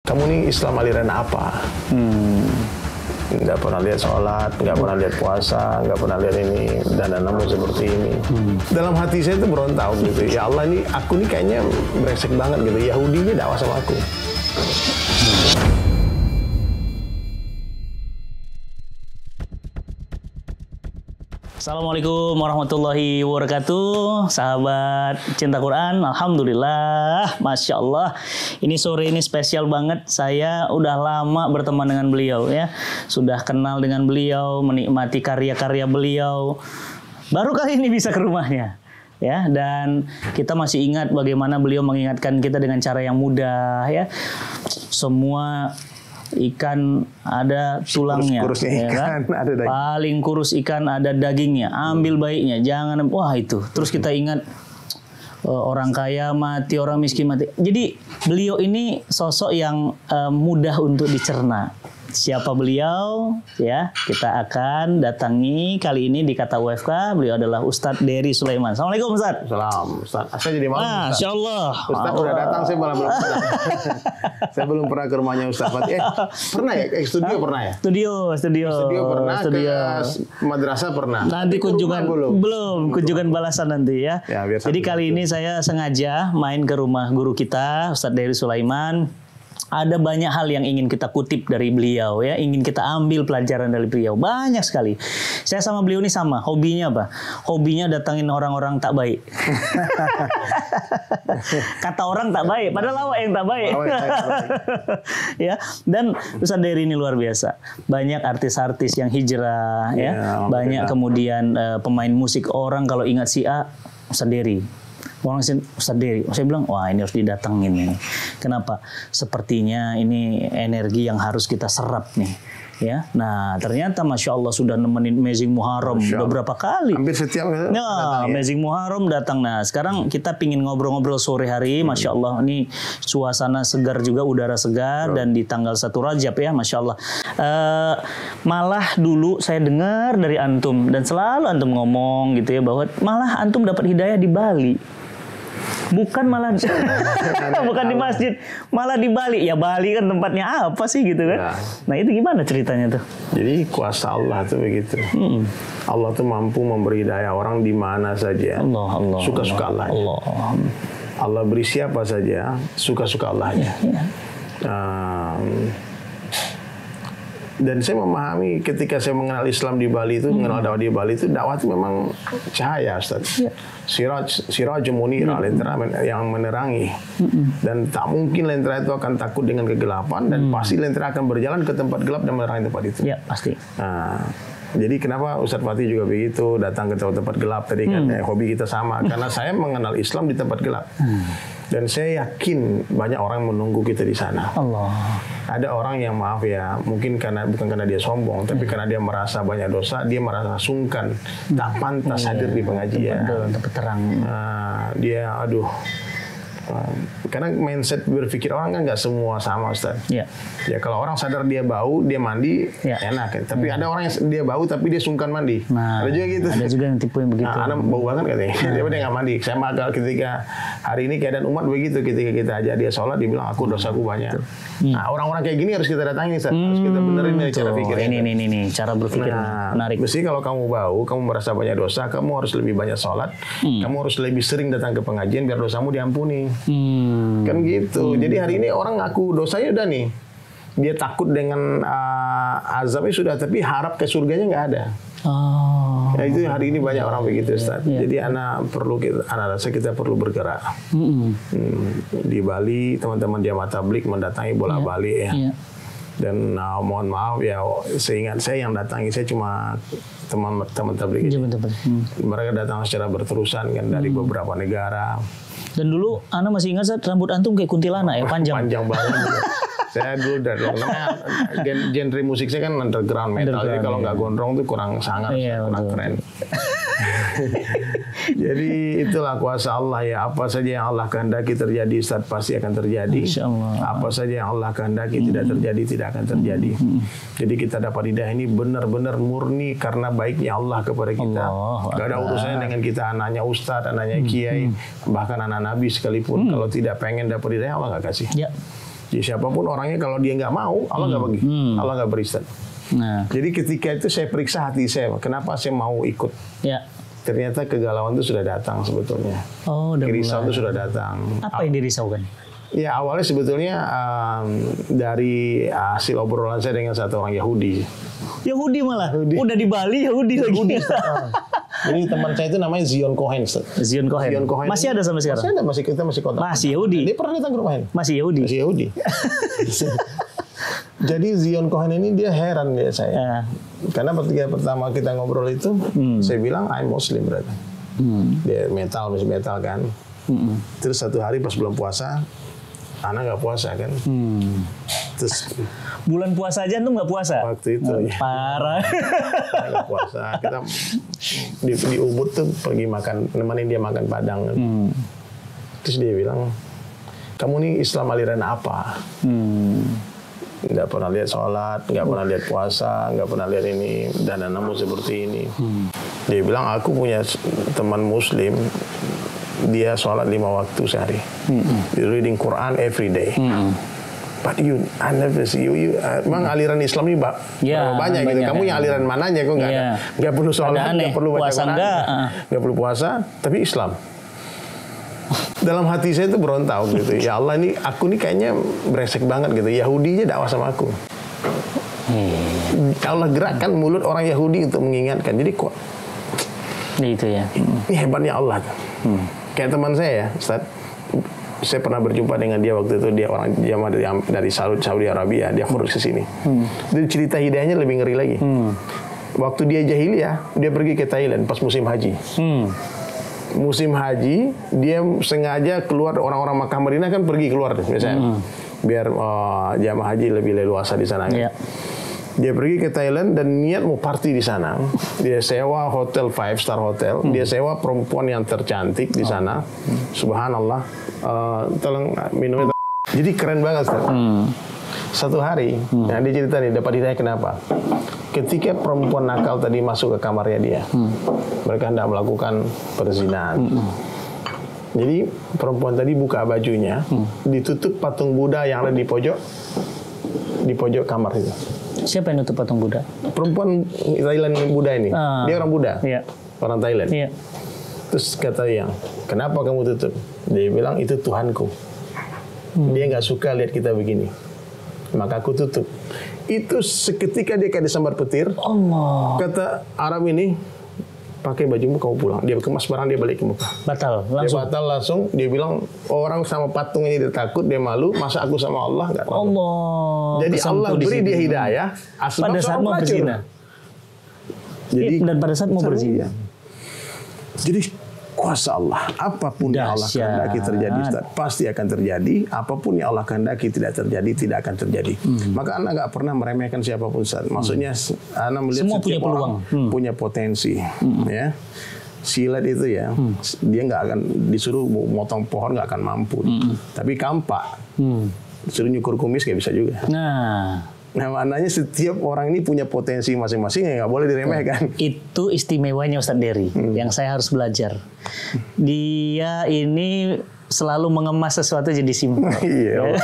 kamu nih Islam aliran apa? Nggak pernah lihat sholat, nggak pernah lihat puasa, nggak pernah lihat ini, dan namun seperti ini. Dalam hati saya itu berontak gitu. Ya Allah, ini aku nih kayaknya brengsek banget gitu. Yahudinya dakwah sama aku. Assalamualaikum warahmatullahi wabarakatuh. Sahabat cinta Quran, alhamdulillah, masya Allah. Ini sore ini spesial banget. Saya udah lama berteman dengan beliau ya, sudah kenal dengan beliau, menikmati karya-karya beliau. Baru kali ini bisa ke rumahnya. Ya, dan kita masih ingat bagaimana beliau mengingatkan kita dengan cara yang mudah ya. Semua ikan ada tulangnya, kurusnya ikan, ya kan? ada daging. Paling kurus ikan ada dagingnya. Ambil baiknya, jangan wah itu. Terus kita ingat orang kaya mati, orang miskin mati. Jadi beliau ini sosok yang mudah untuk dicerna. Siapa beliau? Ya, kita akan datangi kali ini di Kata UFK. Beliau adalah Ustadz Dery Sulaiman. Assalamualaikum Ustadz. Salam, Ustadz. Saya jadi malu. Masya Allah. Ustadz udah datang, saya malah belum pernah. Saya belum pernah ke rumahnya Ustadz Fatih. Pernah ya? Studio pernah ya? Studio pernah. Ke madrasah pernah. Nanti kunjungan belum kunjungan balasan nanti ya. Jadi kali ini saya sengaja main ke rumah guru kita Ustadz Dery Sulaiman. Ada banyak hal yang ingin kita kutip dari beliau ya, ingin kita ambil pelajaran dari beliau, banyak sekali. Saya sama beliau ini sama, hobinya apa? Hobinya datangin orang-orang tak baik. Kata orang tak baik, padahal awak yang tak baik. Ya, dan Ustadz Dery ini luar biasa. Banyak artis-artis yang hijrah ya, banyak kemudian pemain musik, orang kalau ingat si A, Ustadz Dery. Orang Ustadz Dery, saya bilang, wah ini harus didatengin nih. Kenapa? Sepertinya ini energi yang harus kita serap nih. Ya, nah ternyata masya Allah sudah nemenin Amazing Muharram beberapa kali. Hampir setiap datang, ya. Amazing Muharram datang. Nah sekarang kita pingin ngobrol-ngobrol sore hari, masya Allah ini suasana segar juga, udara segar dan di tanggal 1 Rajab ya, masya Allah. Malah dulu saya dengar dari antum dan selalu antum ngomong gitu ya bahwa malah antum dapat hidayah di Bali. Bukan malah bukan di masjid, malah di Bali. Ya Bali kan tempatnya apa sih gitu kan? Nah itu gimana ceritanya tuh? Jadi kuasa Allah tuh begitu. Allah tuh mampu memberi hidayah orang di mana saja. Suka-suka Allah. Allah beri siapa saja, suka-suka Allahnya. Dan saya memahami ketika saya mengenal Islam di Bali itu, mengenal dakwah di Bali itu, dakwah itu memang cahaya, Ustaz. Sirajul munira, lentera yang menerangi. Dan tak mungkin lentera itu akan takut dengan kegelapan, dan pasti lentera akan berjalan ke tempat gelap dan menerangi tempat itu. Ya, pasti. Nah, jadi kenapa Ustadz Fatih juga begitu, datang ke tempat gelap tadi kan, hobi kita sama. Karena saya mengenal Islam di tempat gelap. Dan saya yakin banyak orang menunggu kita di sana. Ada orang yang maaf ya, mungkin bukan karena dia sombong, tapi karena dia merasa banyak dosa, dia merasa sungkan, tak pantas hadir di pengajian. Tempat terang. Dia aduh. Karena mindset berpikir orang kan nggak semua sama, Ustaz. Ya kalau orang sadar dia bau, dia mandi, enak. Tapi ada orang yang dia bau tapi dia sungkan mandi. Ada juga gitu. Ada juga yang tipe yang begitu. Anak bau banget katanya. Dia nggak mandi. Saya magal ketika hari ini keadaan umat begitu. Ketika kita ajak dia sholat, dia bilang aku dosaku banyak. Nah orang-orang kayak gini harus kita datangi, Ustaz. Harus kita benerin dari cara pikir. Ini cara berpikir menarik. Mesti kalau kamu bau, kamu merasa banyak dosa, kamu harus lebih banyak sholat. Kamu harus lebih sering datang ke pengajian biar dosamu diampuni. Kan gitu. Jadi hari ini orang ngaku dosanya udah nih. Dia takut dengan azabnya sudah, tapi harap ke surganya nggak ada. Ya, itu hari ini banyak orang begitu, Ustaz. Jadi anak rasa kita perlu bergerak. Di Bali teman-teman jamaah tabligh mendatangi bolak-balik ya. Dan mohon maaf ya, seingat saya yang datangi saya cuma teman-teman tabligh. Mereka datang secara berterusan kan dari beberapa negara. Dan dulu Ana masih ingat rambut antum kayak kuntilanak ya, panjang. Panjang banget. Saya dulu dari namanya genre musik saya kan underground metal. Jadi kalau nggak gondrong tuh kurang sangar, kurang keren. Jadi itulah kuasa Allah ya. Apa saja yang Allah kehendaki terjadi, Ustaz, pasti akan terjadi. Apa saja yang Allah kehendaki tidak terjadi, tidak akan terjadi. Jadi kita dapat hidayah ini benar-benar murni karena baiknya Allah kepada kita. Gak ada urusannya dengan kita anaknya Ustaz, anaknya Kiai, bahkan anak Nabi sekalipun. Kalau tidak pengen dapat hidayah, Allah gak kasih. Jadi siapapun orangnya kalau dia nggak mau, Allah nggak bagi, Allah nggak beri Ustaz. Nah. Jadi ketika itu saya periksa hati saya, kenapa saya mau ikut? Ya. Ternyata kegalauan itu sudah datang sebetulnya. Oh, udah Kerisauan mulai. itu sudah datang. Apa yang dirisaukan? Ya awalnya sebetulnya dari hasil obrolan saya dengan satu orang Yahudi. Yahudi malah. Yahudi. Udah di Bali Yahudi lagi. Jadi teman saya itu namanya Zion Cohen. Zion Cohen. Zion Cohen Masih ada sampai sekarang? Masih ada, kita masih kontak. Masih Yahudi. Dia pernah datang ke rumah ini. Masih Yahudi. Masih Yahudi. Jadi Zion Cohen ini dia heran ya saya. Ya. Karena ketika pertama kita ngobrol itu, saya bilang I'm Muslim berarti. Dia masih metal kan. Terus satu hari pas bulan puasa, anak nggak puasa kan. Terus bulan puasa aja tuh nggak puasa? Waktu itu ya. Parah. Nggak puasa. Kita di Ubud tuh pergi makan, nemenin dia makan Padang. Terus dia bilang, kamu nih Islam aliran apa? Nggak pernah lihat sholat, nggak pernah lihat puasa, nggak pernah lihat ini, dan anakmu seperti ini. Dia bilang, aku punya teman Muslim, dia sholat 5 waktu sehari. Reading Quran every day. But I never see you. Emang aliran Islam ini banyak gitu. Kamu yang aliran mananya? Kok nggak perlu sholat, nggak perlu baca Quran, nggak perlu puasa, tapi Islam. Dalam hati saya itu berontak gitu. Ya Allah, ini aku nih kayaknya brengsek banget gitu. Yahudinya dakwah sama aku. Allah gerakkan mulut orang Yahudi untuk mengingatkan. Jadi kok itu ya. Ini hebatnya Allah. Kayak teman saya ya, Ustaz. Saya pernah berjumpa dengan dia waktu itu, dia orang jamaah dari Saudi Arabia, dia kurus ke sini. Jadi cerita hidayahnya lebih ngeri lagi. Waktu dia jahiliyah, dia pergi ke Thailand pas musim haji. Musim haji, dia sengaja keluar, orang-orang Makkah Madinah kan pergi keluar biasanya. Biar jamaah haji lebih leluasa di sana. Kan? Dia pergi ke Thailand dan niat mau party di sana. Dia sewa hotel 5-star hotel. Dia sewa perempuan yang tercantik di sana. Subhanallah. Tolong minumnya. Jadi keren banget. Satu hari, nah dia cerita nih, dapat hidayah kenapa? Ketika perempuan nakal tadi masuk ke kamarnya dia, mereka hendak melakukan perzinahan. Jadi perempuan tadi buka bajunya, ditutup patung Buddha yang ada di pojok kamar itu. Siapa yang nutup patung Buddha? Perempuan Thailand Buddha ini. Dia orang Buddha. Iya. Orang Thailand. Iya. Terus kata yang, kenapa kamu tutup? Dia bilang, itu Tuhanku. Dia nggak suka lihat kita begini. Maka aku tutup. Itu seketika dia kayak disambar petir. Allah. Kata Arab ini, pakai bajumu kamu pulang. Dia kemas barang, dia balik ke Mekah. Batal langsung. Dia batal langsung. Dia bilang, orang sama patung ini dia takut, dia malu. Masa aku sama Allah nggak tahu. Allah. Jadi Allah beri dia hidayah. Pada saat mau berzina. Jadi dan pada saat mau berzina. Jadi kuasa Allah, apapun yang Allah kehendaki terjadi, Ustaz, pasti akan terjadi. Apapun yang Allah kehendaki tidak terjadi, tidak akan terjadi. Maka anak nggak pernah meremehkan siapapun, Ustaz. Maksudnya anak melihat semua punya peluang, punya potensi, ya. Silat itu ya, dia nggak akan disuruh motong pohon nggak akan mampu. Tapi kampak, disuruh nyukur kumis nggak bisa juga. Nah, maknanya setiap orang ini punya potensi masing-masing, ya nggak boleh diremehkan. Itu istimewanya Ustadz Dery, yang saya harus belajar. Dia ini selalu mengemas sesuatu jadi simpel. Iya.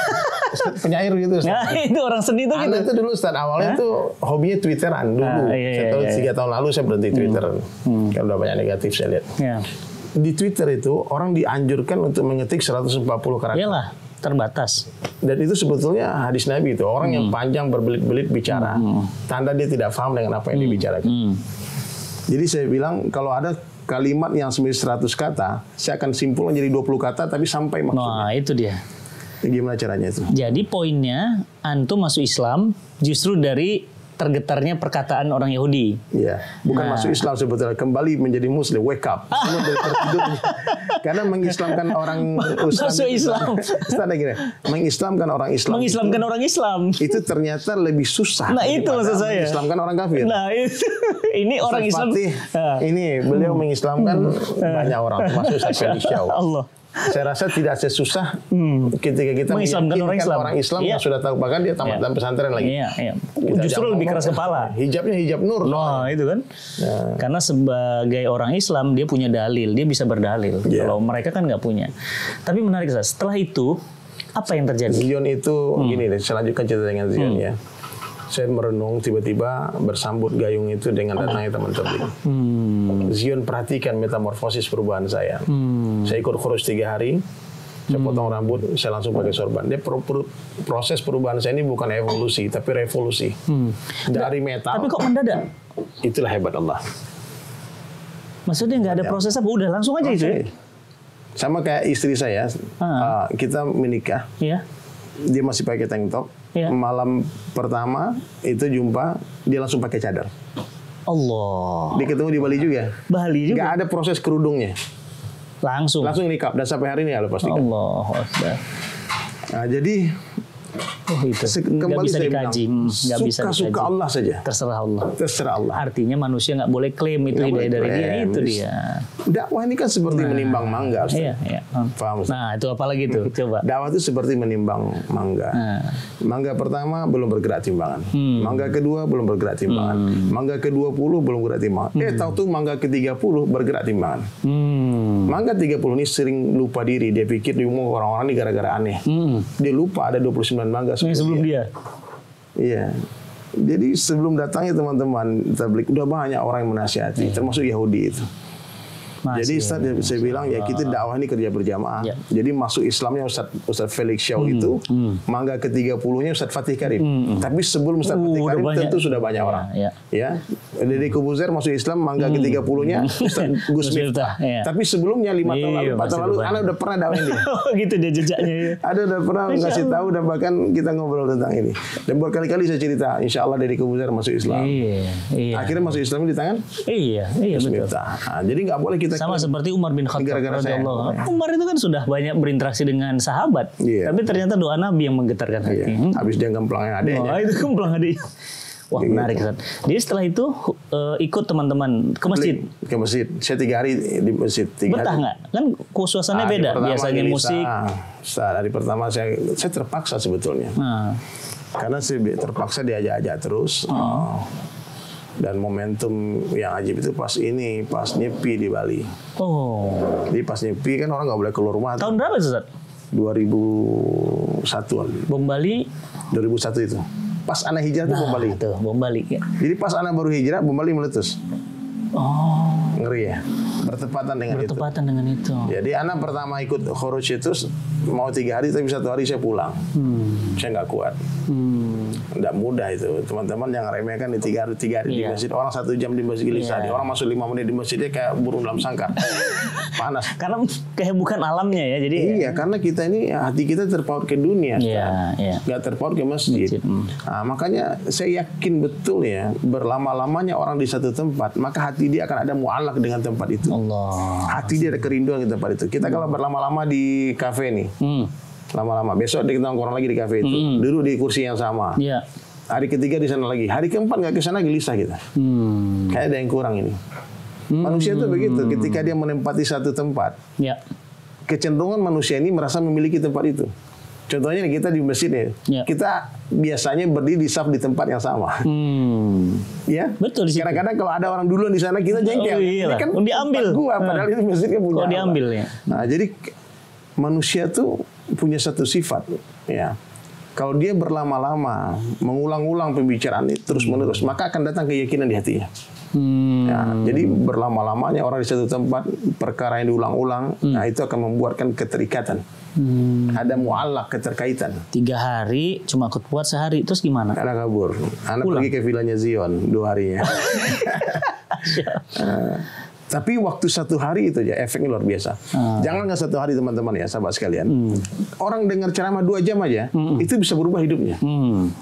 Penyair gitu, Ustaz. Nah, itu orang seni itu gitu. Itu dulu, Ustaz. Awalnya tuh hobinya Twitteran dulu. Saya tahu 3 tahun lalu saya berhenti Twitter. Kan udah banyak negatif saya lihat. Di Twitter itu orang dianjurkan untuk mengetik 140 karakter. Iyalah, terbatas. Dan itu sebetulnya hadis Nabi itu, orang yang panjang berbelit-belit bicara, tanda dia tidak paham dengan apa yang dibicarakan. Jadi saya bilang kalau ada kalimat yang sebenarnya 100 kata, saya akan simpulkan jadi 20 kata tapi sampai maksudnya. Nah, itu dia. Gimana caranya itu? Jadi poinnya, antum masuk Islam justru dari tergetarnya perkataan orang Yahudi. Iya, bukan masuk Islam sebetulnya, kembali menjadi Muslim, wake up. Karena mengislamkan orang masuk Islam. Mengislamkan orang Islam. Mengislamkan orang Islam. Itu ternyata lebih susah. Nah, itu maksud saya. Mengislamkan orang kafir. Nah, itu. Ini orang Islam. Ini beliau mengislamkan banyak orang, termasuk saya di show. Allah. Saya rasa tidak sesusah ketika kita mengislamkan orang Islam yang sudah tahu, bahkan dia tamat dalam pesantren lagi. Justru lebih keras kepala. Hijabnya hijab nur. Nah, itu kan. Karena sebagai orang Islam dia punya dalil, dia bisa berdalil. Kalau mereka kan nggak punya. Tapi menarik, setelah itu Apa yang terjadi? Zion itu gini deh, saya lanjutkan cerita dengan Zion ya. Saya merenung, tiba-tiba bersambut gayung itu dengan datangnya teman tabligh. Zion perhatikan metamorfosis perubahan saya. Saya ikut khurus 3 hari, saya potong rambut, saya langsung pakai sorban. Dia proses perubahan saya ini bukan evolusi, tapi revolusi. Dari metal. Tapi kok mendadak? Itulah hebat Allah. Maksudnya nggak ada proses apa? Udah langsung aja itu ya? Sama kayak istri saya, kita menikah. Iya. Dia masih pakai tank top. Ya. Malam pertama itu jumpa, dia langsung pakai cadar. Allah. Dia ketemu di Bali juga. Bali juga. Gak ada proses kerudungnya. Langsung nikah. Dan sampai hari ini ya lepas nikah. Allah Akbar. Nah, jadi itu kembali bisa saya dikaji. bilang, suka Allah saja. Terserah Allah. Terserah Allah. Artinya manusia nggak boleh klaim itu hidayah dari dia. Itu dia. Dakwah ini kan seperti menimbang mangga, Ustaz. Iya. Paham, Ustaz? Nah, itu apalagi tuh? Coba. Dakwah itu seperti menimbang mangga. Mangga pertama belum bergerak timbangan. Mangga kedua belum bergerak timbangan. Mangga ke-20 belum bergerak timbangan. Tahu tuh mangga ke-30 bergerak timbangan. Mangga 30 ini sering lupa diri. Dia pikir di umum orang-orang ini gara-gara aneh. Dia lupa ada 29 mangga sebelum dia. Iya. Jadi sebelum datangnya teman-teman tabligh udah banyak orang yang menasihati, termasuk Yahudi itu. Jadi Ustaz, saya bilang ya kita dakwah ini kerja berjamaah. Jadi masuk Islamnya Ustaz Felix Shaw itu, mangga ke-30-nya Ustaz Fatih Karim. Tapi sebelum Ustaz Fatih Karim tentu sudah banyak orang. Ya. Deddy Kobuzer masuk Islam, mangga ke-30-nya Ustaz Gus Miftah. Tapi sebelumnya 5 tahun lalu, 4 tahun lalu, Anda udah pernah dakwain dia. Gitu dia jejaknya. Ada udah pernah ngasih tahu dan bahkan kita ngobrol tentang ini. Dan berkali-kali saya cerita, insya Allah Deddy Kobuzer masuk Islam. Akhirnya masuk Islam di tangan Iya betul. Nah, jadi nggak boleh kita sama seperti Umar bin Khattab radhiyallahu anhu. Umar itu kan sudah banyak berinteraksi dengan sahabat, tapi ternyata doa Nabi yang menggetarkan hati. Habis dia gemplangnya adiknya. Itu gemplang adik. Wah menarik kan. Jadi setelah itu ikut teman-teman ke masjid. Ke masjid. Saya 3 hari di masjid. Betah nggak? Kan suasananya beda. Biasanya musik. Hari pertama saya terpaksa sebetulnya. Karena saya terpaksa diajak-ajak terus. Dan momentum yang ajib itu pas nyepi di Bali. Jadi pas nyepi kan orang nggak boleh keluar rumah. Tahun berapa Ustaz? 2001. Bom Bali? 2001 itu. Pas anak hijrah tuh bom Bali. Bom Bali. Ya. Jadi pas anak baru hijrah bom Bali meletus. Ngeri ya. Bertepatan dengan itu. Jadi anak pertama ikut khuruj itu mau 3 hari tapi 1 hari saya pulang. Saya nggak kuat. Nggak mudah itu. Teman-teman yang remehkan di 3 hari di masjid. Orang 1 jam di masjid gelisah. Orang masuk 5 menit di masjidnya kayak burung dalam sangkar. Panas. Karena bukan alamnya ya. Jadi karena kita ini hati kita terpaut ke dunia. Nggak terpaut ke masjid. Nah, makanya saya yakin betul ya berlama-lamanya orang di satu tempat maka hati dia akan ada mu'allaq dengan tempat itu. Hati dia ada kerinduan di tempat itu. Kita kalau berlama-lama di kafe nih, lama-lama besok kita nongkrong lagi di kafe itu, duduk di kursi yang sama. Hari ketiga di sana lagi, hari keempat nggak ke sana gelisah kita. Kayak ada yang kurang ini. Manusia itu begitu. Ketika dia menempati satu tempat, kecenderungan manusia ini merasa memiliki tempat itu. Contohnya kita di masjid ya, kita biasanya berdiri di saf di tempat yang sama. Ya, betul. Kadang-kadang kalau ada orang duluan di sana kita jengkel. Ini kan diambil. Padahal itu masjidnya punya. Diambil ya. Nah, jadi manusia tuh punya satu sifat. Ya, kalau dia berlama-lama mengulang-ulang pembicaraan itu terus-menerus, maka akan datang keyakinan di hatinya. Jadi berlama-lamanya orang di satu tempat perkara yang diulang-ulang, nah itu akan membuatkan keterikatan. Ada mu'allaq keterkaitan. 3 hari cuma kuat sehari terus gimana? Anak kabur. Anak pergi ke vilanya Zion 2 harinya. Tapi waktu 1 hari itu aja efeknya luar biasa. Jangan nggak 1 hari teman-teman ya sahabat sekalian. Orang dengar ceramah 2 jam aja itu bisa berubah hidupnya.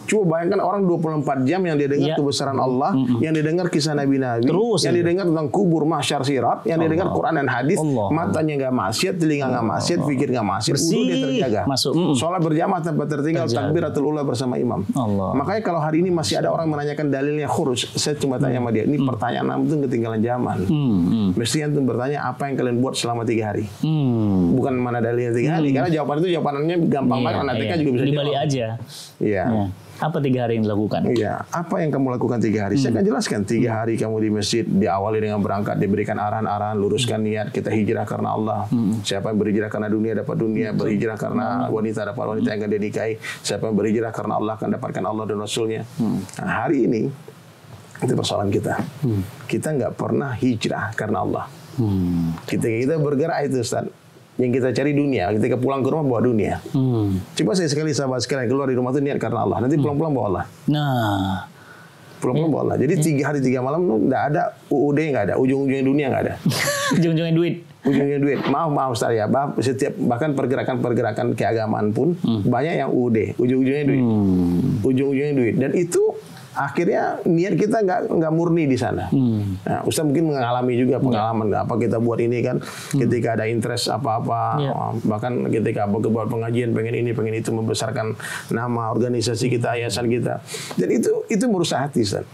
Coba bayangkan orang 24 jam yang dia dengar kebesaran Allah, yang dia dengar kisah Nabi-Nabi, yang dia dengar tentang kubur, mahsyar, sirat, yang dia dengar Quran dan hadis, matanya nggak maksiat, telinga nggak maksiat, pikir nggak maksiat, wudu dia terjaga. Sholat berjamaah tanpa tertinggal, takbiratul ula bersama imam. Makanya kalau hari ini masih ada orang menanyakan dalilnya khuruj, saya cuma tanya sama dia, ini pertanyaan itu ketinggalan zaman. Mestinya antum bertanya apa yang kalian buat selama 3 hari. Bukan mana dalilnya 3 hari. Karena jawabannya gampang banget. Anak TK juga bisa di Bali aja. Iya. Apa 3 hari yang dilakukan? Iya, apa yang kamu lakukan 3 hari? Saya akan jelaskan. 3 hari kamu di masjid, diawali dengan berangkat, diberikan arahan-arahan, luruskan niat, kita hijrah karena Allah. Siapa yang berhijrah karena dunia dapat dunia, berhijrah karena wanita dapat wanita yang akan dinikahi. Siapa yang berhijrah karena Allah akan dapatkan Allah dan Rasulnya. Nah, hari ini itu persoalan kita. Kita nggak pernah hijrah karena Allah. Kita bergerak itu, Ustaz. Yang kita cari dunia, ketika pulang ke rumah bawa dunia. Coba saya sekali sahabat sekalian keluar di rumah itu niat karena Allah. Nanti pulang-pulang bawa Allah. Nah, pulang-pulang bawa Allah. Jadi 3 hari 3 malam itu nggak ada UUD, nggak ada ujung-ujungnya dunia, nggak ada. ujung-ujungnya duit. Ujungnya duit. Maaf Ustaz ya. Setiap bahkan pergerakan keagamaan pun banyak yang UUD, ujung-ujungnya duit. Ujung-ujungnya duit. Dan itu akhirnya niat kita nggak murni di sana. Nah, Ustaz mungkin mengalami juga pengalaman apa kita buat ini kan, ketika ada interest apa-apa, bahkan ketika buat pengajian pengen ini pengen itu, membesarkan nama organisasi kita, yayasan kita, dan itu merusak hati, Ustaz.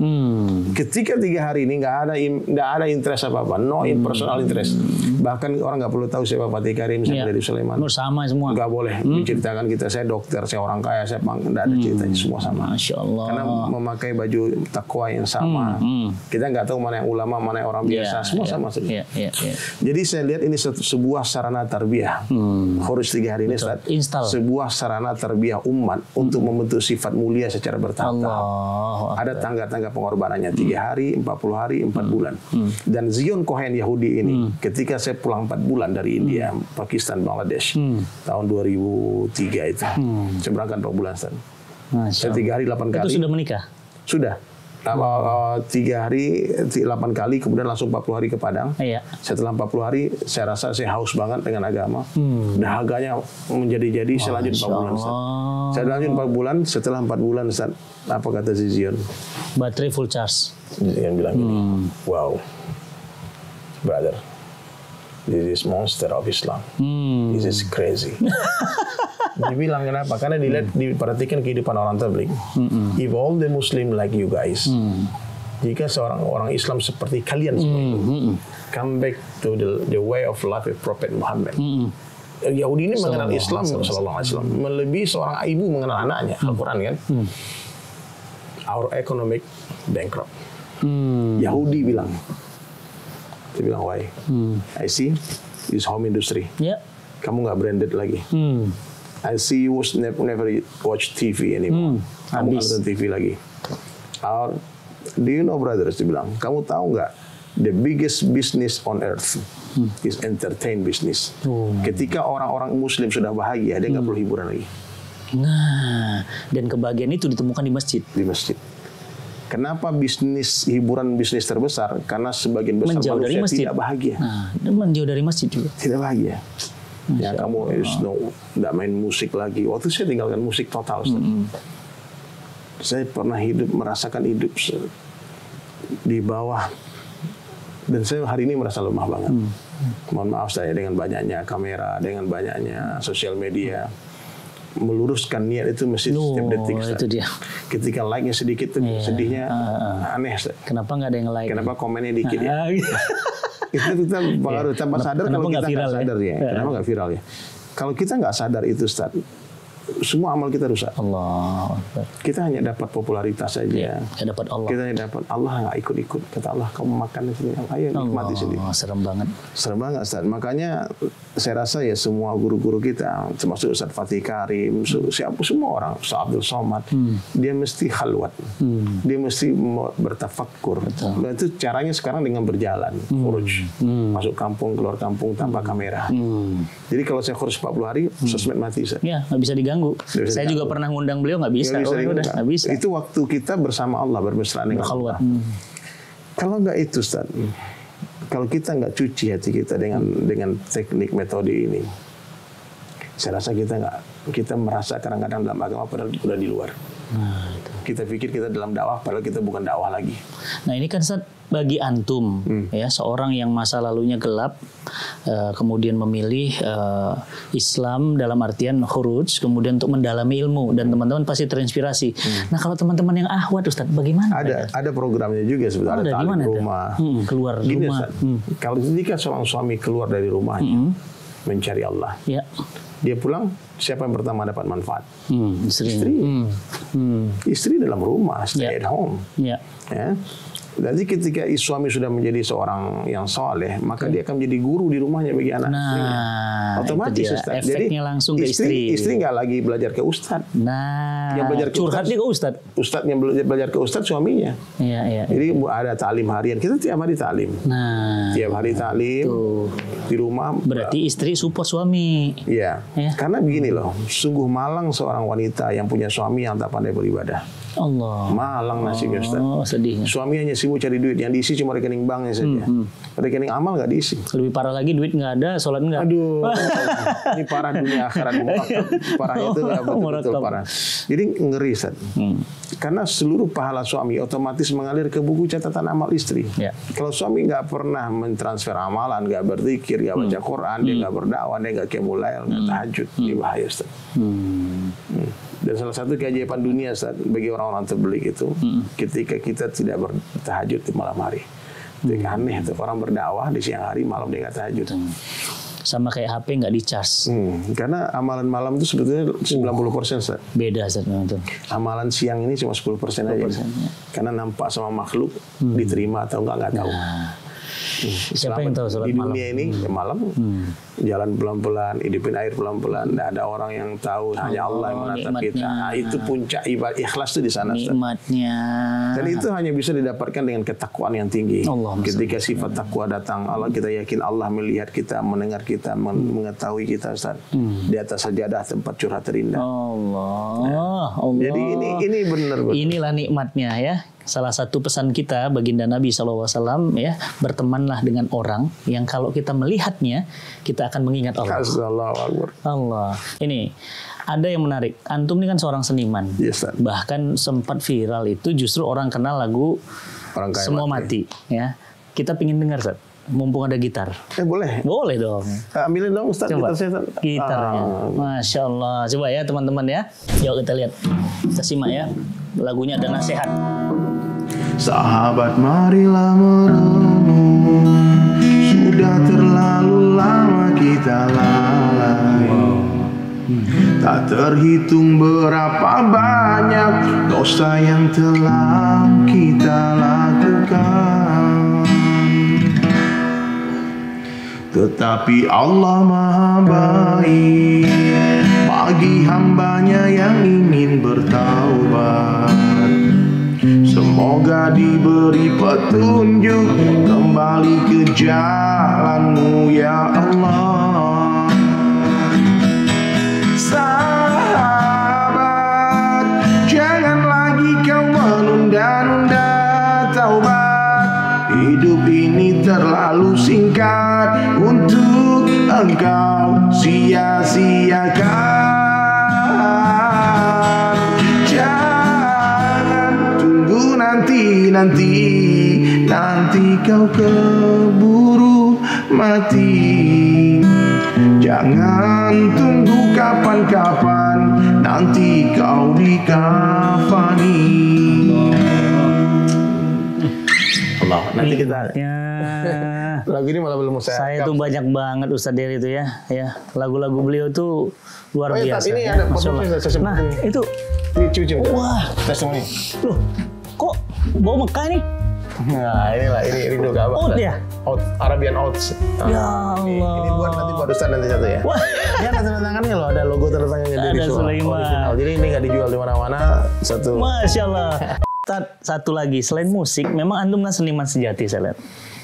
Ketika 3 hari ini nggak ada interest apa-apa, no personal interest, bahkan orang nggak perlu tahu siapa Fatih Karim, siapa Deddy Sulaiman, bersama semua, nggak boleh menceritakan kita, saya dokter, saya orang kaya, saya nggak ada ceritanya, semua sama. Masya Allah. Karena memakai baju takwa yang sama. Kita nggak tahu mana yang ulama, mana yang orang biasa, semua sama saja. Jadi saya lihat ini sebuah sarana tarbiyah. Khuruj 3 hari ini, Ustaz, sebuah sarana tarbiyah umat untuk membentuk sifat mulia secara bertahap-tahap. Ada tangga-tangga pengorbanannya, 3 hari, 40 hari, 4 bulan. Dan Zion Cohen Yahudi ini, ketika saya pulang 4 bulan dari India, Pakistan, Bangladesh, tahun 2003 itu, saya berangkat 4 bulan, Ustaz. Saya 3 hari 8 kali. Itu sudah menikah? Sudah. 3 hari 8 kali, kemudian langsung 40 hari ke Padang. Setelah 40 hari saya rasa saya haus banget dengan agama. Dahaganya menjadi-jadi. Saya lanjut 4 bulan, Ustaz. Saya lanjut 4 bulan. Setelah 4 bulan, Ustaz, apa kata Zion? Baterai full charge. Yang bilang gini, wow, brother, this is monster of Islam. This is crazy. Dibilang kenapa? Karena diperhatikan kehidupan orang tabligh. If all the Muslim like you guys, jika seorang orang Islam seperti kalian semua, come back to the way of life of Prophet Muhammad. Yahudi ini mengenal Islam Sallallahu Alaihi Wasallam melebihi seorang ibu mengenal anaknya. Al-Quran kan. Our economic bankrupt. Yahudi bilang. Dia bilang, why? I see this home industry. Kamu nggak branded lagi. I see you never watch TV anymore. Kamu nggak nonton TV lagi. Do you know, brothers? Dia bilang, kamu tahu nggak? The biggest business on earth is entertain business. Ketika orang-orang Muslim sudah bahagia, dia nggak perlu hiburan lagi. Nah, dan kebahagiaan itu ditemukan di masjid. Di masjid. Kenapa hiburan bisnis terbesar? Karena sebagian besar menjauh manusia dari masjid. Tidak bahagia. Nah, dan menjauh dari masjid juga. Tidak bahagia. Ya kamu nggak main musik lagi. Waktu saya tinggalkan musik total. Saya pernah merasakan hidup di bawah. Dan saya hari ini merasa lemah banget. Mohon maaf saya dengan banyaknya kamera, dengan banyaknya sosial media. Meluruskan niat itu mesti setiap detik. Itu dia. Ketika like-nya sedikit tuh sedihnya aneh. Kenapa nggak ada yang like? Kenapa komennya dikit ya? Itu kita pengaruh tanpa sadar kalau kita nggak sadar ya. Kenapa nggak viral ya? Kalau kita nggak sadar itu, Ustaz, semua amal kita rusak. Allah. Kita hanya dapat popularitas saja. Dapat Allah. Kita hanya dapat Allah, nggak ikut-ikut. Kata Allah, kamu makan di sini, ayo nikmati sendiri. Serem banget. Serem banget, Ustaz. Makanya saya rasa ya semua guru-guru kita, termasuk Ustaz Fatih Karim, semua orang, Ustaz Abdul Somad, dia mesti khalwat. Dia mesti bertafakkur. Nah, itu caranya sekarang dengan berjalan, khuruj, masuk kampung, keluar kampung tanpa kamera. Jadi kalau saya khuruj 40 hari, sosmed mati, Ustaz. Ya, nggak bisa diganggu. Saya juga pernah ngundang beliau, nggak bisa. Nggak bisa. Itu waktu kita bersama Allah, bermesraan dengan Allah. Kalau nggak itu, Ustaz, kalau kita nggak cuci hati kita dengan teknik metode ini, saya rasa kita merasa kadang-kadang dalam agama padahal udah di luar. Kita pikir kita dalam dakwah padahal kita bukan dakwah lagi. Nah ini kan Ustaz, bagi antum ya seorang yang masa lalunya gelap kemudian memilih Islam dalam artian khuruj kemudian untuk mendalami ilmu dan teman-teman pasti terinspirasi. Nah kalau teman-teman yang ahwat Ustaz bagaimana? Ada programnya juga sebetulnya. Ada ta'lim rumah. Keluar gini, rumah. Kalau jika seorang suami keluar dari rumahnya mencari Allah. Dia pulang, siapa yang pertama dapat manfaat? Istri. Istri dalam rumah, stay at home. Ya. Ya. Jadi ketika suami sudah menjadi seorang yang soleh, maka dia akan menjadi guru di rumahnya bagi anak istrinya. Otomatis Ustaz. Efeknya langsung ke istri. Istri nggak lagi belajar ke ustadz. Yang belajar curhatnya ke ustadz. Ustadz yang belajar ke ustadz suaminya. Iya. Jadi ada taklim harian. Kita tiap hari taklim. Tiap hari taklim di rumah. Berarti istri support suami. Iya. Karena begini loh, sungguh malang seorang wanita yang punya suami yang tak pandai beribadah. Allah. Malang nasibnya Ustaz. Sedihnya. Suami hanya sibuk cari duit, yang diisi cuma rekening banknya saja. Rekening amal nggak diisi. Lebih parah lagi, duit nggak ada, sholat nggak. Aduh, ini parah dunia akhirat. Parah itu betul-betul parah. Jadi ngeri Ustaz. Karena seluruh pahala suami otomatis mengalir ke buku catatan amal istri. Ya. Kalau suami nggak pernah mentransfer amalan, nggak berzikir, nggak baca Quran, dia nggak berdakwah, dia nggak qiyamul lail, nggak tahajud, ini bahaya Ustaz. Dan salah satu keajaiban dunia Ustaz, bagi orang-orang terbelik itu, ketika kita tidak bertahajud di malam hari. Itu aneh tuh, orang berdakwah di siang hari, malam dia nggak tahajud. Sama kayak HP nggak dicas. Karena amalan malam itu sebetulnya 90% Ustaz. Beda Ustaz itu. Amalan siang ini cuma 10% aja. Karena nampak sama makhluk, diterima atau nggak tahu. Siapa yang tahu sholat di dunia ini malam jalan pelan-pelan, hidupin air pelan-pelan, tidak ada orang yang tahu, hanya Allah yang menatap kita. Nah, itu puncak ibadah ikhlas itu di sana. Nikmatnya. Dan itu hanya bisa didapatkan dengan ketakwaan yang tinggi. Ketika sifat takwa datang, Allah, kita yakin Allah melihat kita, mendengar kita, mengetahui kita Ustaz. Di atas sajadah tempat curhat terindah. Allah. Jadi ini benar. Inilah nikmatnya ya. Salah satu pesan kita baginda Nabi SAW ya, bertemanlah dengan orang yang kalau kita melihatnya kita akan mengingat Allah. Allah. Ini ada yang menarik. Antum ini kan seorang seniman. Yes, bahkan sempat viral itu justru orang kenal lagu orang Semua Mati. Ya. Kita pingin dengar Ustaz. Mumpung ada gitar. Boleh. Boleh dong. Ambilin dong Ustaz. Coba. Gitarnya. Masya Allah. Coba ya teman-teman ya. Yuk kita lihat. Kita simak ya. Lagunya ada nasihat. Sahabat, marilah merenung. Sudah terlalu lama kita lalai. Tak terhitung berapa banyak dosa yang telah kita lakukan. Tetapi Allah Maha Baik bagi hambanya yang ingin bertaubat. Semoga diberi petunjuk kembali ke jalan-Mu ya Allah. Sahabat, jangan lagi kau menunda-nunda taubat. Hidup ini terlalu singkat untuk engkau sia-siakan. Nanti kau keburu mati. Jangan tunggu kapan-kapan, nanti kau dikafani. Allah, nanti kita lagu ini malah belum saya tuh banyak banget Ustadz Dery itu ya. Lagu-lagu beliau tuh luar biasa. Ini ada nah itu wah, testimoni. Loh, kok bau Mekah nih? Nah inilah, ini dulu kabar. Oat ya? Oat, Arabian Oats. Ya Allah. Ini buat nanti buat Ustaz nanti satu ya. Ini ada tanda tangannya loh, ada logo tanda tangannya dari Sulaiman. Jadi ini nggak dijual di mana-mana. Satu. Masya Allah. Satu lagi, selain musik, memang antum kan seniman sejati saya lihat.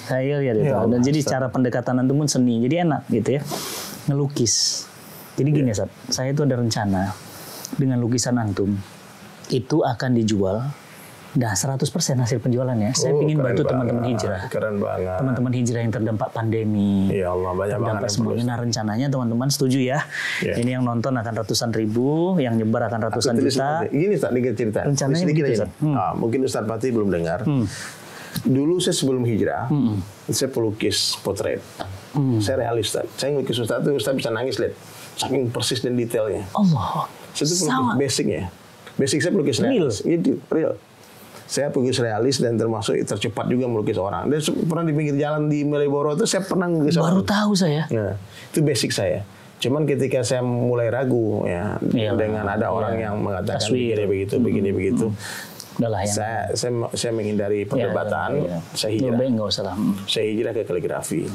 Saya lihat itu. Dan jadi cara pendekatan antum pun seni, jadi enak gitu ya. Ngelukis. Jadi gini Ustaz, saya itu ada rencana dengan lukisan antum itu akan dijual. Nah 100% hasil penjualannya saya ingin bantu teman-teman hijrah. Keren banget. Teman-teman hijrah yang terdampak pandemi. Ya Allah, banyak banget. Semuanya. Nah rencananya teman-teman setuju ya. Ini yang nonton akan ratusan ribu, yang nyebar akan ratusan juta. Gini Ustaz, dikit cerita. Rencananya sedikit aja. Mungkin Ustaz Fatih belum dengar. Dulu saya sebelum hijrah, saya pelukis potret. Saya realis Ustaz. Saya ngelukis Ustaz itu Ustaz bisa nangis lihat. Saking persis dan detailnya. Allah. Saya itu pelukis basicnya. Basic saya pelukis realis. Itu real. Saya pelukis realis dan termasuk tercepat juga melukis orang. Dan pernah di pinggir jalan di Malioboro itu saya pernah melukis orang. Baru tahu saya. Nah, itu basic saya. Cuman ketika saya mulai ragu ya dengan ada orang yang mengatakan begini begitu, udahlah yang saya menghindari perdebatan. Saya hijrah ke kaligrafi.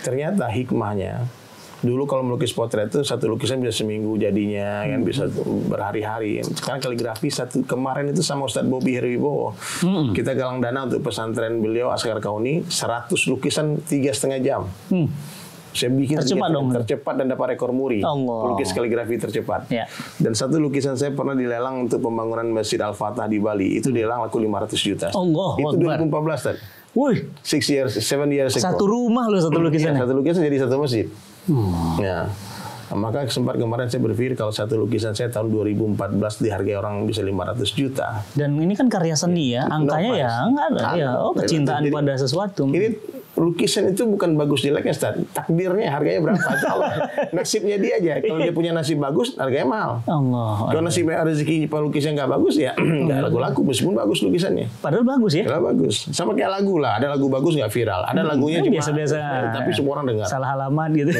Ternyata hikmahnya, dulu kalau melukis potret itu satu lukisan bisa seminggu jadinya, kan bisa berhari-hari. Sekarang kaligrafi kemarin itu sama Ustadz Bobby Herwibowo, kita galang dana untuk pesantren beliau Asghar Kauni, 100 lukisan 3,5 jam. Saya bikin tercepat dan dapat rekor muri. Lukis kaligrafi tercepat. Dan satu lukisan saya pernah dilelang untuk pembangunan Masjid Al-Fatah di Bali. Itu dilelang laku 500 juta. Itu 2014 tadi. 7 years ago. Satu rumah loh satu lukisan. Satu lukisan jadi satu masjid. Ya. Nah, maka sempat kemarin saya berpikir kalau satu lukisan saya tahun 2014 dihargai orang bisa 500 juta. Dan ini kan karya seni ya, angkanya ya enggak ada. Kecintaan pada sesuatu. Ini lukisan itu bukan bagus jeleknya, Ustaz. Takdirnya harganya berapa? Nasibnya dia aja. Kalau dia punya nasib bagus, harganya mahal. Kalau nasibnya rezeki pelukisnya nggak bagus ya nggak laku-laku meskipun bagus lukisannya. Padahal bagus ya. Padahal bagus. Sama kayak lagu lah. Ada lagu bagus nggak viral. Ada lagunya cuma biasa-biasa. Tapi semua orang dengar. Salah halaman gitu.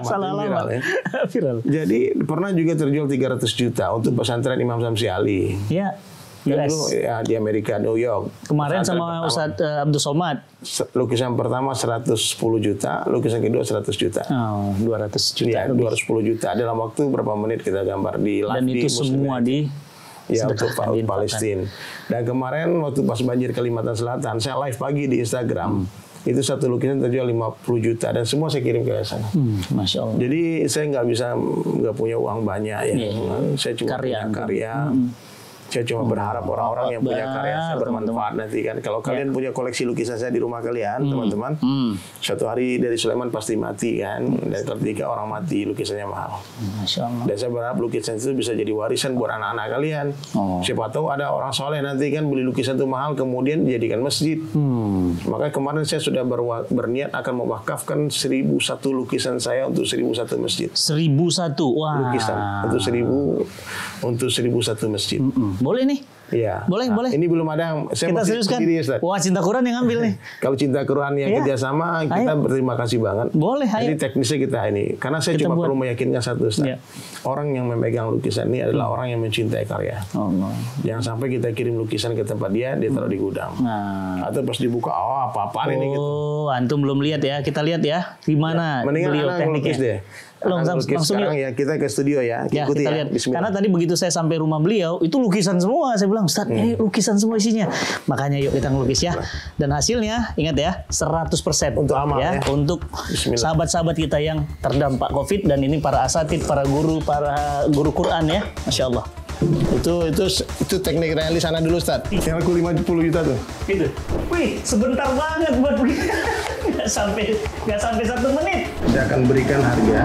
Salah alamat. Viral. Jadi pernah juga terjual 300 juta untuk pesantren Imam Samsi Ali. Ya. Dulu ya di Amerika, New York. Kemarin sama Ustadz Abdul Somad. Lukisan pertama 110 juta, lukisan kedua 100 juta. 200 juta. Ya, 210 juta dalam waktu berapa menit kita gambar di live. Dan itu semua di untuk Palestina. Dan kemarin waktu pas banjir Kalimantan Selatan, saya live pagi di Instagram. Itu satu lukisan terjual 50 juta dan semua saya kirim ke sana. Masya Allah. Jadi saya nggak punya uang banyak ya. Saya cuma punya karya. Saya cuma berharap orang-orang yang punya karya saya bermanfaat nanti kan. Kalau kalian punya koleksi lukisan saya di rumah kalian, teman-teman, suatu hari dari Sulaiman pasti mati kan. Dan ketika orang mati, lukisannya mahal. Masya Allah. Dan saya berharap lukisan itu bisa jadi warisan buat anak-anak kalian. Siapa tahu ada orang soleh nanti kan beli lukisan itu mahal, kemudian dijadikan masjid. Makanya kemarin saya sudah berniat akan mewakafkan 1001 lukisan saya untuk 1001 masjid. 1001, wah. Lukisan untuk 1001 masjid. Boleh nih. Iya. Boleh. Ini belum ada. Kita seriuskan. Wah, Cinta Quran yang ngambil nih. Kalau Cinta Quran yang kerjasama, kita berterima kasih banget. Boleh. Jadi teknisnya kita ini, karena saya cuma perlu meyakinkan satu, Ustaz. Orang yang memegang lukisan ini adalah orang yang mencintai karya. Jangan sampai kita kirim lukisan ke tempat dia taruh di gudang. Atau pas dibuka, apa-apaan ini gitu. Antum belum lihat ya. Kita lihat ya gimana beliau tekniknya. Deh. Langsung sekarang ya kita ke studio ya. Ikuti kita lihat. Karena tadi begitu saya sampai rumah beliau itu lukisan semua. Saya bilang, Ustaz, ini lukisan semua isinya. Makanya yuk kita ngelukis ya. Dan hasilnya ingat ya 100% untuk amal ya. Untuk sahabat-sahabat kita yang terdampak COVID dan ini para asatid, para guru Quran ya. Masya Allah. Itu teknik realis sana dulu, Ustaz. Yang aku 50 juta tuh. Itu. Wih, sebentar banget buat begini. Nggak sampai 1 menit. Saya akan berikan harga.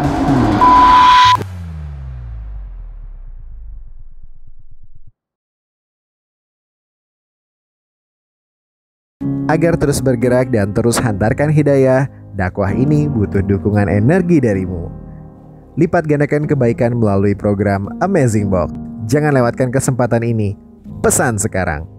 Agar terus bergerak dan terus hantarkan hidayah, dakwah ini butuh dukungan energi darimu. Lipat gandakan kebaikan melalui program Amazing Box. Jangan lewatkan kesempatan ini. Pesan sekarang.